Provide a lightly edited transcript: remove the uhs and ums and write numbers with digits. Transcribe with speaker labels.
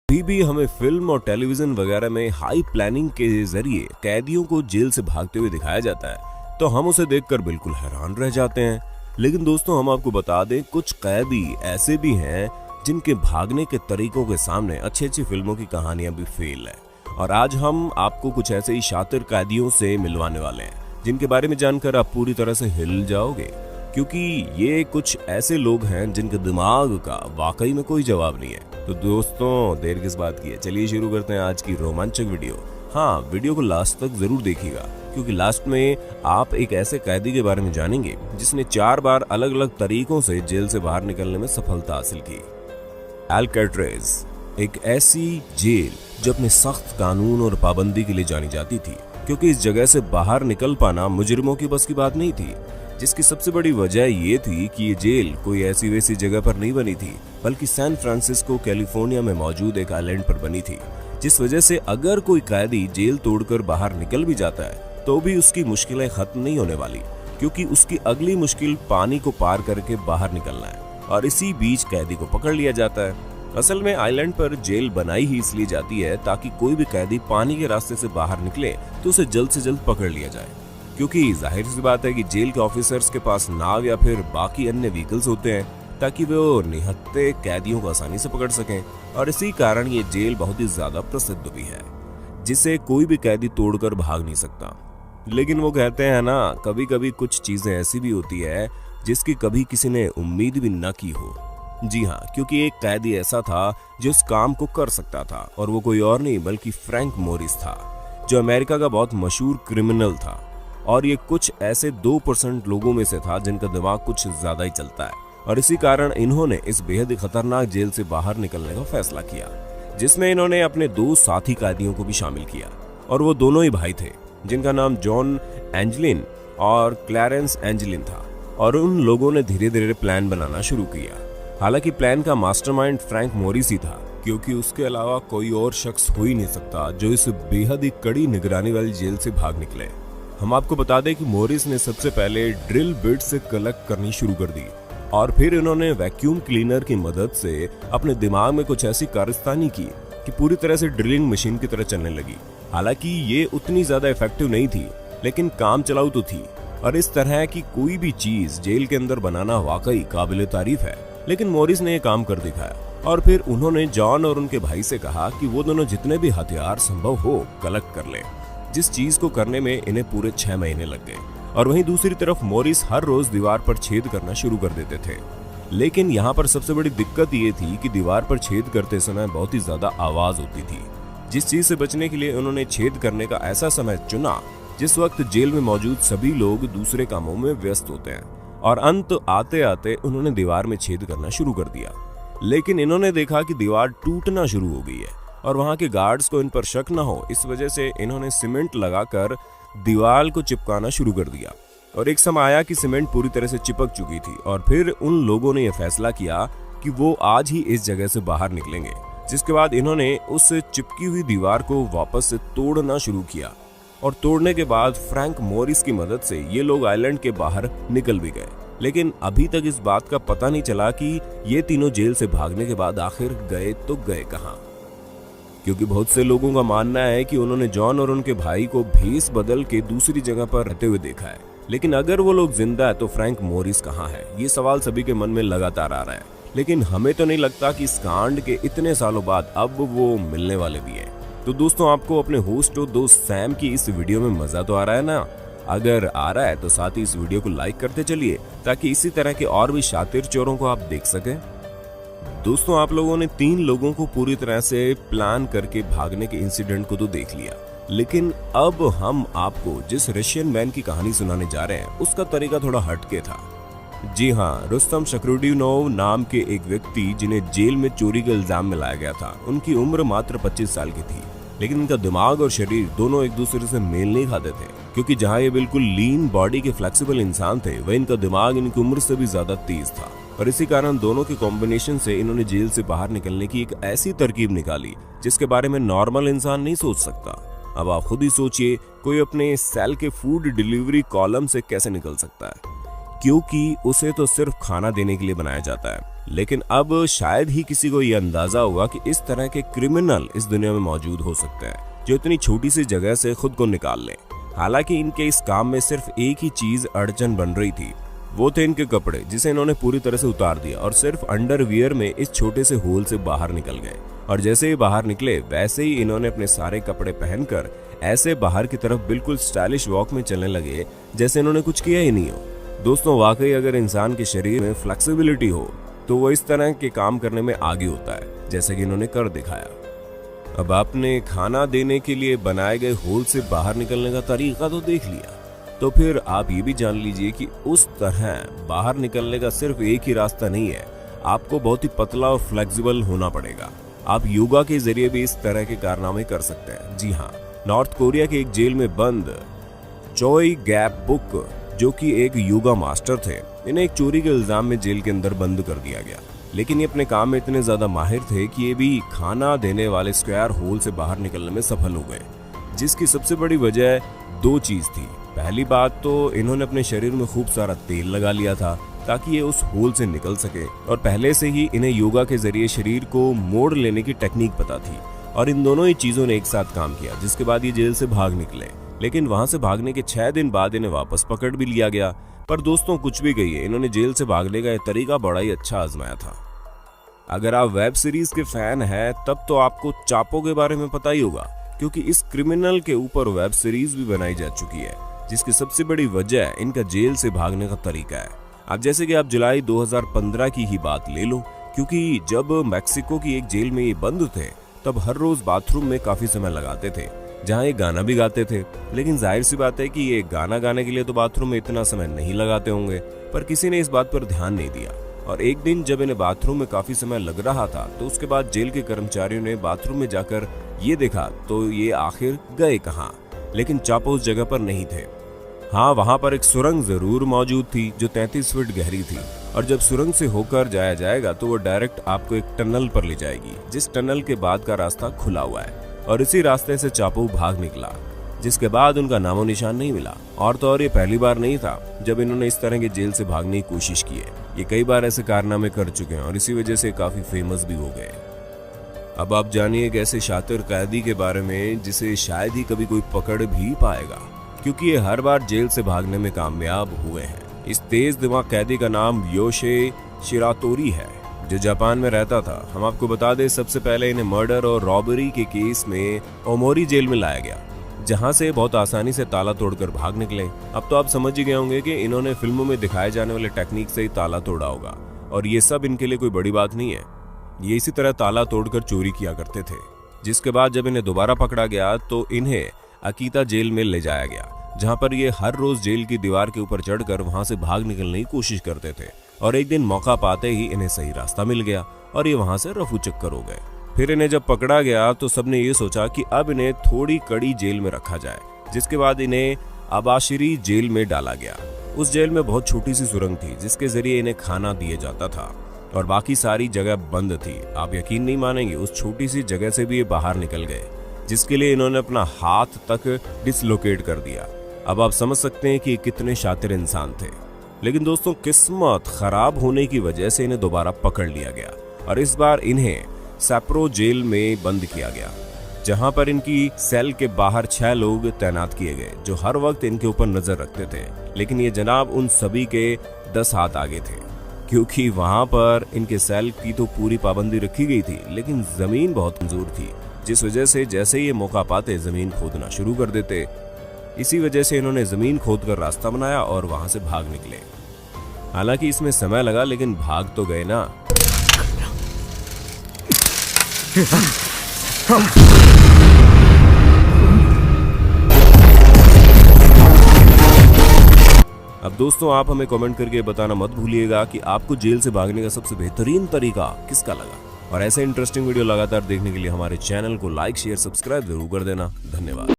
Speaker 1: अभी भी हमें फिल्म और टेलीविजन वगैरह में हाई प्लानिंग के जरिए कैदियों को जेल से भागते हुए दिखाया जाता है तो हम उसे देखकर बिल्कुल हैरान रह जाते हैं। लेकिन दोस्तों, हम आपको बता दें, कुछ कैदी ऐसे भी हैं जिनके भागने के तरीकों के सामने अच्छी अच्छी फिल्मों की कहानियां भी फेल है। और आज हम आपको कुछ ऐसे ही शातिर कैदियों से मिलवाने वाले हैं जिनके बारे में जानकर आप पूरी तरह से हिल जाओगे, क्योंकि ये कुछ ऐसे लोग हैं जिनके दिमाग का वाकई में कोई जवाब नहीं है। तो दोस्तों, देर किस बात की है, चलिए शुरू करते हैं आज की रोमांचक वीडियो। हाँ, वीडियो को लास्ट तक जरूर देखिएगा, क्योंकि लास्ट में आप एक ऐसे कैदी के बारे में जानेंगे जिसने 4 बार अलग अलग तरीकों से जेल से बाहर निकलने में सफलता हासिल की। अल्काट्रेज एक ऐसी जेल जो अपने सख्त कानून और पाबंदी के लिए जानी जाती थी, क्योंकि इस जगह से बाहर निकल पाना मुजरिमों की बस की बात नहीं थी। जिसकी सबसे बड़ी वजह ये थी कि ये जेल कोई ऐसी वैसी जगह पर नहीं बनी थी, बल्कि सैन फ्रांसिस्को कैलिफोर्निया में मौजूद एक आइलैंड पर बनी थी। जिस वजह से अगर कोई कैदी जेल तोड़कर बाहर निकल भी जाता है तो भी उसकी मुश्किलें खत्म नहीं होने वाली, क्योंकि उसकी अगली मुश्किल पानी को पार करके बाहर निकलना है, और इसी बीच कैदी को पकड़ लिया जाता है। असल में आइलैंड पर जेल बनाई ही इसलिए जाती है ताकि कोई भी कैदी पानी के रास्ते से बाहर निकले तो उसे जल्द से जल्द पकड़ लिया जाए, क्योंकि जाहिर सी बात है कि जेल के ऑफिसर्स के पास नाव या फिर बाकी अन्य व्हीकल्स होते हैं ताकि वो निहत्थे कैदियों को आसानी से पकड़ सकें। और इसी कारण ये जेल बहुत ही ज्यादा प्रसिद्ध भी है, जिसे कोई भी कैदी तोड़कर भाग नहीं सकता। लेकिन वो कहते हैं ना, कभी कभी कुछ चीजें ऐसी भी होती है जिसकी कभी किसी ने उम्मीद भी न की हो। जी हाँ, क्योंकि एक कैदी ऐसा था जो इस काम को कर सकता था, और वो कोई और नहीं बल्कि फ्रैंक मोरिस था, जो अमेरिका का बहुत मशहूर क्रिमिनल था। और ये कुछ ऐसे 2% लोगों में से था जिनका दिमाग कुछ ज्यादा ही चलता है, और इसी कारण इन्होंने इस बेहद खतरनाक जेल से बाहर निकलने का फैसला किया, जिसमें इन्होंने अपने 2 साथी कैदियों को भी शामिल किया। और वो दोनों ही भाई थे, जिनका नाम जॉन एंजलिन और क्लैरेंस एंजलिन था। और उन लोगों ने धीरे धीरे प्लान बनाना शुरू किया। हालांकि प्लान का मास्टरमाइंड फ्रैंक मोरिस ही था, क्योंकि उसके अलावा कोई और शख्स हो ही नहीं सकता जो इस बेहद ही कड़ी निगरानी वाली जेल से भाग निकले। हम आपको बता दें कि मोरिस ने सबसे पहले ड्रिल बिट से कलेक्ट करनी शुरू कर दी, और फिर इन्होंने वैक्यूम क्लीनर की मदद से अपने दिमाग में कुछ ऐसी कारस्तानी की कि पूरी तरह से ड्रिलिंग मशीन की तरह चलने लगी। हालांकि ये उतनी ज्यादा इफेक्टिव नहीं थी, लेकिन काम चलाऊ तो थी। और इस तरह की कोई भी चीज जेल के अंदर बनाना वाकई काबिल तारीफ है। लेकिन मोरिस ने ये काम कर दिखाया, और फिर उन्होंने जॉन और उनके भाई से कहा कि वो दोनों जितने भी हथियार संभव हो कलेक्ट कर ले, जिस चीज को करने में इन्हें पूरे 6 महीने लग गए। और वहीं दूसरी तरफ मोरिस हर रोज दीवार पर छेद करना शुरू कर देते थे। लेकिन यहाँ पर सबसे बड़ी दिक्कत ये थी कि दीवार पर छेद करते समय बहुत ही ज्यादा आवाज होती थी। जिस चीज से बचने के लिए उन्होंने छेद करने का ऐसा समय चुना जिस वक्त जेल में मौजूद सभी लोग दूसरे कामों में व्यस्त होते हैं। और अंत आते आते उन्होंने दीवार में छेद करना शुरू कर दिया। लेकिन इन्होंने देखा कि दीवार टूटना शुरू हो गई है, और वहां के गार्ड्स को इन पर शक न हो, इस वजह से इन्होंने सीमेंट लगाकर दीवार को चिपकाना शुरू कर दिया। और एक समय आया कि सीमेंट पूरी तरह से चिपक चुकी थी, और फिर उन लोगों ने यह फैसला किया कि वो आज ही इस जगह से बाहर निकलेंगे। जिसके बाद इन्होंने उस चिपकी हुई दीवार को वापस से तोड़ना शुरू किया, और तोड़ने के बाद फ्रैंक मोरिस की मदद से ये लोग आइलैंड के बाहर निकल भी गए। लेकिन अभी तक इस बात का पता नहीं चला कि ये तीनों जेल से भागने के बाद आखिर गए तो गए कहां, क्योंकि बहुत से लोगों का मानना है कि उन्होंने जॉन और उनके भाई को भेस बदल के दूसरी जगह पर रहते हुए देखा है। लेकिन अगर वो लोग जिंदा है तो फ्रैंक मोरिस कहां है, ये सवाल सभी के मन में लगातार आ रहा है। लेकिन हमें तो नहीं लगता कि इस कांड के इतने सालों बाद अब वो मिलने वाले भी हैं। तो दोस्तों, आपको अपने होस्ट और दोस्त सैम की इस वीडियो में मजा तो आ रहा है ना? अगर आ रहा है तो साथ ही इस वीडियो को लाइक करते चलिए, ताकि इसी तरह के और भी शातिर चोरों को आप देख सकें। दोस्तों, आप लोगों ने 3 लोगों को पूरी तरह से प्लान करके भागने के इंसिडेंट को तो देख लिया, लेकिन अब हम आपको जिस रशियन मैन की कहानी सुनाने जा रहे हैं उसका तरीका थोड़ा हटके था। जी हाँ, रुस्तम शकरुडिनोव नाम के एक व्यक्ति जिन्हें जेल में चोरी के इल्जाम में लाया गया था। उनकी उम्र मात्र 25 साल की थी, लेकिन इनका दिमाग और शरीर दोनों एक दूसरे से मेल नहीं खाते थे, क्योंकि जहाँ ये बिल्कुल लीन बॉडी के फ्लेक्सिबल इंसान थे, वह इनका दिमाग इनकी उम्र से भी ज्यादा तेज था। और इसी कारण दोनों के कॉम्बिनेशन से इन्होंने जेल से बाहर निकलने की एक ऐसी तरकीब निकाली जिसके बारे में नॉर्मल इंसान नहीं सोच सकता। अब आप खुद ही सोचिए, कोई अपने सेल के फूड डिलीवरी कॉलम से कैसे निकल सकता है, क्योंकि उसे तो सिर्फ खाना देने के लिए बनाया जाता है। लेकिन अब शायद ही किसी को यह अंदाजा हुआ कि इस तरह के क्रिमिनल इस दुनिया में मौजूद हो सकते हैं जो इतनी छोटी सी जगह से खुद को निकाल लें। हालांकि इनके इस काम में सिर्फ एक ही चीज अड़चन बन रही थी, वो थे इनके कपड़े, जिसे इन्होंने पूरी तरह से उतार दिया और सिर्फ अंडरवियर में इस छोटे से होल से बाहर निकल गए। और जैसे ही बाहर निकले वैसे ही इन्होंने अपने सारे कपड़े पहनकर ऐसे बाहर की तरफ बिल्कुल स्टाइलिश वॉक में चलने लगे जैसे इन्होंने कुछ किया ही नहीं हो। दोस्तों, वाकई अगर इंसान के शरीर में फ्लेक्सिबिलिटी हो तो वो इस तरह के काम करने में आगे होता है, जैसे कि इन्होंने कर दिखाया। अब आपने खाना देने के लिए बनाए गए होल से बाहर निकलने का तरीका तो देख लिया, तो फिर आप ये भी जान लीजिए कि उस तरह बाहर निकलने का सिर्फ एक ही रास्ता नहीं है, आपको बहुत ही पतला और फ्लेक्सिबल होना पड़ेगा। आप योगा के जरिए भी इस तरह के कारनामे कर सकते हैं। जी हाँ, नॉर्थ कोरिया के एक जेल में बंद चोई गैप बुक, जो कि एक योगा मास्टर थे, इन्हें एक चोरी के इल्जाम में जेल के अंदर बंद कर दिया गया। लेकिन ये अपने काम में इतने ज्यादा माहिर थे कि ये भी खाना देने वाले स्क्वायर होल से बाहर निकलने में सफल हो गए, जिसकी सबसे बड़ी वजह दो चीज थी। पहली बात तो इन्होंने अपने शरीर में खूब सारा तेल लगा लिया था ताकि ये उस होल से निकल सके, और पहले से ही इन्हें योगा के जरिए शरीर को मोड़ लेने की टेक्निक पता थी। और इन दोनों ही चीजों ने एक साथ काम किया, जिसके बाद ये जेल से भाग निकले। लेकिन वहां से भागने के 6 दिन बाद इन्हें वापस पकड़ भी लिया गया। पर दोस्तों, कुछ भी कहिए, इन्होंने जेल से भागने का तरीका बड़ा ही अच्छा आजमाया था। अगर आप वेब सीरीज के फैन हैं तब तो आपको चापो के बारे में पता ही होगा, क्योंकि इस क्रिमिनल के ऊपर वेब सीरीज भी बनाई जा चुकी है, जिसकी सबसे बड़ी वजह इनका जेल से भागने का तरीका है। अब जैसे कि आप जुलाई 2015 की ही बात ले लो, क्योंकि जब मैक्सिको की एक जेल में ये बंद थे तब हर रोज बाथरूम में काफी समय लगाते थे, जहां ये गाना भी गाते थे। लेकिन जाहिर सी बात है कि ये गाना गाने के लिए तो बाथरूम में इतना समय नहीं लगाते होंगे, पर किसी ने इस बात पर ध्यान नहीं दिया। और एक दिन जब इन्हें बाथरूम में काफी समय लग रहा था तो उसके बाद जेल के कर्मचारियों ने बाथरूम में जाकर ये देखा तो ये आखिर गए कहाँ। लेकिन चापो उस जगह पर नहीं थे। हाँ, वहां पर एक सुरंग जरूर मौजूद थी जो 33 फीट गहरी थी, और जब सुरंग से होकर जाया जाएगा तो वो डायरेक्ट आपको एक टनल पर ले जाएगी, जिस टनल के बाद का रास्ता खुला हुआ है। और इसी रास्ते से चापो भाग निकला, जिसके बाद उनका नामो निशान नहीं मिला। और तो और ये पहली बार नहीं था जब इन्होंने इस तरह के जेल से भागने की कोशिश की है। ये कई बार ऐसे कारनामे कर चुके हैं और इसी वजह से काफी फेमस भी हो गए। अब आप जानिए एक ऐसे शातिर कैदी के बारे में जिसे शायद ही कभी कोई पकड़ भी पाएगा, क्योंकि ये हर बार जेल से भागने में कामयाब हुए हैं। इस तेज दिमाग कैदी का नाम योशे शिरातोरी है, जो जापान में रहता था। हम आपको बता दें, सबसे पहले इन्हें मर्डर और रॉबरी के केस में ओमोरी जेल में लाया गया, जहां से बहुत आसानी से ताला तोड़कर भाग निकले। अब तो आप समझ ही गए होंगे कि इन्होंने फिल्मों में दिखाए जाने वाले टेक्निक से ही ताला तोड़ा होगा, और ये सब इनके लिए कोई बड़ी बात नहीं है। ये इसी तरह ताला तोड़कर चोरी किया करते थे। जिसके बाद जब इन्हें दोबारा पकड़ा गया तो इन्हें अकीता जेल में ले जाया गया, जहां पर ये हर रोज जेल की दीवार के ऊपर चढ़कर वहां से भाग निकलने की कोशिश करते थे। और एक दिन मौका पाते ही इन्हें सही रास्ता मिल गया और ये वहां से रफू चक्कर हो गए। फिर इन्हें जब पकड़ा गया तो सबने ये सोचा कि अब इन्हें थोड़ी कड़ी जेल में रखा जाए, जिसके बाद इन्हें अबाशिरी जेल में डाला गया। उस जेल में बहुत छोटी सी सुरंग थी जिसके जरिए इन्हें खाना दिया जाता था, और बाकी सारी जगह बंद थी। आप यकीन नहीं मानेंगे, उस छोटी सी जगह से भी ये बाहर निकल गए, जिसके लिए इन्होंने अपना हाथ तक डिसलोकेट कर दिया। अब आप समझ सकते हैं कि कितने शातिर इंसान थे। लेकिन दोस्तों, किस्मत खराब होने की वजह से इन्हें दोबारा पकड़ लिया गया, और इस बार इन्हें सैप्रो जेल में बंद किया गया, जहां पर इनकी सेल के बाहर 6 लोग तैनात किए गए जो हर वक्त इनके ऊपर नजर रखते थे। लेकिन ये जनाब उन सभी के 10 हाथ आगे थे, क्योंकि वहां पर इनके सेल की तो पूरी पाबंदी रखी गई थी, लेकिन जमीन बहुत कमजोर थी, जिस वजह से जैसे ये मौका पाते जमीन खोदना शुरू कर देते। इसी वजह से इन्होंने जमीन खोदकर रास्ता बनाया और वहां से भाग निकले। हालांकि इसमें समय लगा, लेकिन भाग तो गए ना। अब दोस्तों, आप हमें कमेंट करके बताना मत भूलिएगा कि आपको जेल से भागने का सबसे बेहतरीन तरीका किसका लगा। और ऐसे इंटरेस्टिंग वीडियो लगातार देखने के लिए हमारे चैनल को लाइक, शेयर, सब्सक्राइब जरूर कर देना। धन्यवाद।